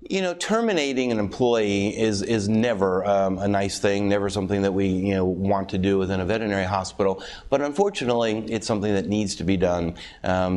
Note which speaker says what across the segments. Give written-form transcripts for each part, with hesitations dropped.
Speaker 1: You know, terminating an employee is never a nice thing, never something that we want to do within a veterinary hospital. But unfortunately, it's something that needs to be done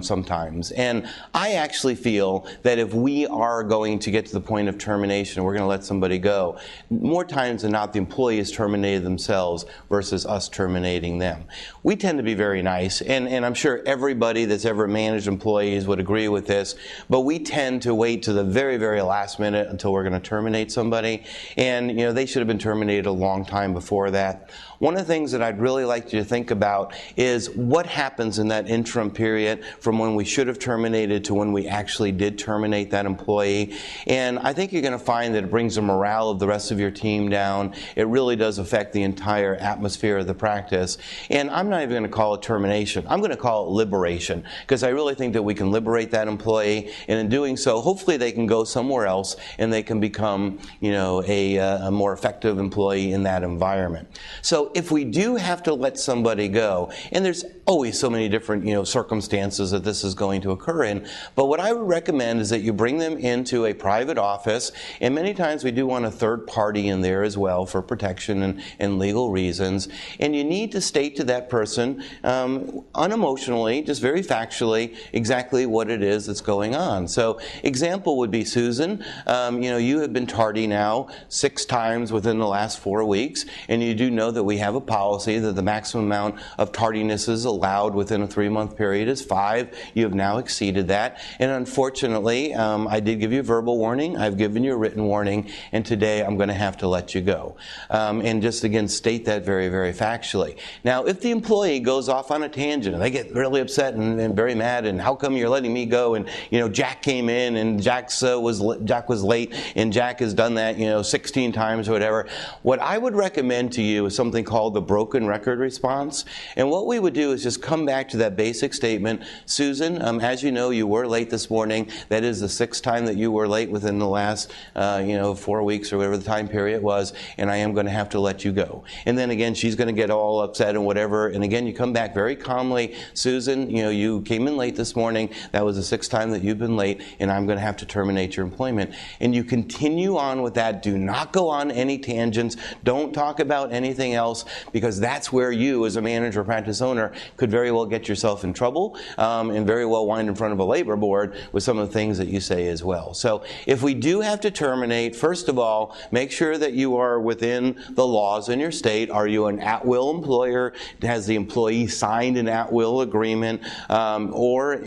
Speaker 1: sometimes. And I actually feel that if we are going to get to the point of termination, we're going to let somebody go, more times than not, the employee is terminated themselves versus us terminating them. We tend to be very nice, and I'm sure everybody that's ever managed employees would agree with this. But we tend to wait to the very, very last minute until we're going to terminate somebody, and they should have been terminated a long time before that. One of the things that I'd really like you to think about is what happens in that interim period from when we should have terminated to when we actually did terminate that employee. And I think you're going to find that it brings the morale of the rest of your team down. It really does affect the entire atmosphere of the practice. And I'm not even going to call it termination. I'm going to call it liberation, because I really think that we can liberate that employee, and in doing so, hopefully they can go somewhere else and they can become, a more effective employee in that environment. So if we do have to let somebody go, and there's always so many different circumstances that this is going to occur in, but what I would recommend is that you bring them into a private office, and many times we do want a third party in there as well for protection and legal reasons, and you need to state to that person unemotionally, just very factually, exactly what it is that's going on. So example would be, Susan, you have been tardy now 6 times within the last 4 weeks, and you do know that we have a policy that the maximum amount of tardiness allowed within a 3-month period is 5. You have now exceeded that, and unfortunately, I did give you a verbal warning, I've given you a written warning, and today I'm going to have to let you go. And just again state that very, very factually. Now, if the employee goes off on a tangent and they get really upset and very mad, and how come you're letting me go, and Jack came in and Jack was late, and Jack has done that 16 times or whatever, what I would recommend to you is something called the broken record response. And what we would do is just come back to that basic statement. Susan, as you know, you were late this morning. That is the 6th time that you were late within the last 4 weeks or whatever the time period was, and I am going to have to let you go. And then again, she's going to get all upset and whatever, and again you come back very calmly. Susan, you came in late this morning. That was the 6th time that you've been late, and I'm going to have to terminate your employment. And you continue on with that. Do not go on any tangents. Don't talk about anything else, because that's where you, as a manager or practice owner, could very well get yourself in trouble and very well wind in front of a labor board with some of the things that you say as well. So if we do have to terminate, first of all, make sure that you are within the laws in your state. Are you an at-will employer? Has the employee signed an at-will agreement? Or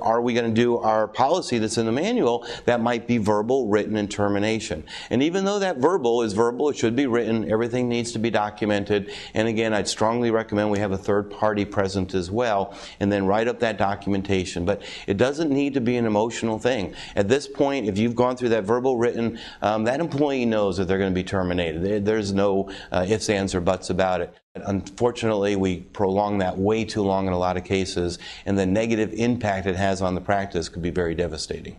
Speaker 1: are we going to do our policy that's in the manual that might be verbal, written, and termination? And even though that verbal is verbal, it should be written. Everything needs to be documented. And again, I'd strongly recommend we have a third party present as well, and then write up that documentation. But it doesn't need to be an emotional thing. At this point, if you've gone through that verbal, written, that employee knows that they're going to be terminated. There's no ifs, ands, or buts about it. Unfortunately, we prolong that way too long in a lot of cases, and the negative impact it has on the practice could be very devastating.